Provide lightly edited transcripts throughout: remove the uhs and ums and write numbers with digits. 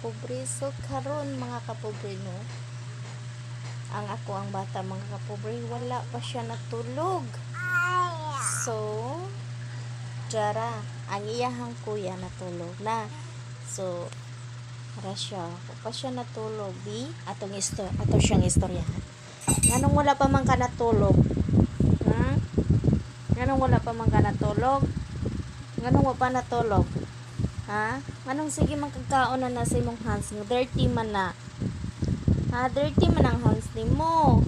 kapobre. So karon mga kapobre no, ang ako ang bata mga kapobre, wala pa siya natulog. So Jara, ang iyahang kuya natulog na. So para siya, pa siya natulog di atong ato siyang istoryahan. Nganong wala pa man ka natulog? Nganong wala pa man ka natulog? Nganong wala pa natulog? Ha? Nganong sige magkakaon na sa imong hands mo? Dirty man na. Ha? Dirty man ang hands ni mo.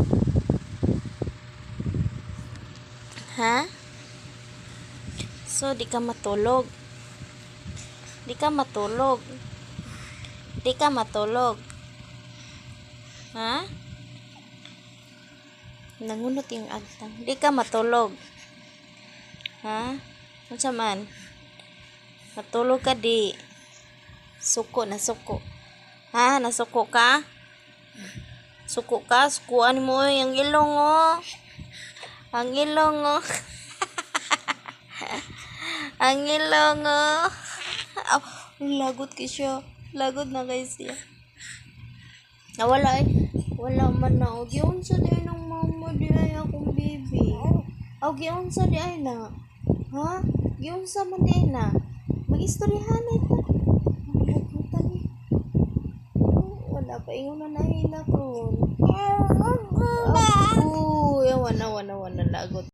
Ha? So, di ka matulog. Di ka matulog. Di ka matulog. Ha? Nangunot yung agtang. Di ka matulog. Ha? Unsa man? Matulog ka di. Suko na suko. Ha? Nasuko ka? Suko ka? Sukuan mo yung ilong oh. Ang ilong oh. Ang ilong oh. Oh, lagot ka siya. Lagot na kayo siya. Wala eh. Wala man na. O, giunsa di ay ng mama di ay akong baby. O, giunsa di ay na. Ha? Giunsa man di ay na. Mag-istoryahan ito. Maglagutan eh. Wala pa ingon na nahila ko. Yawan na lagot.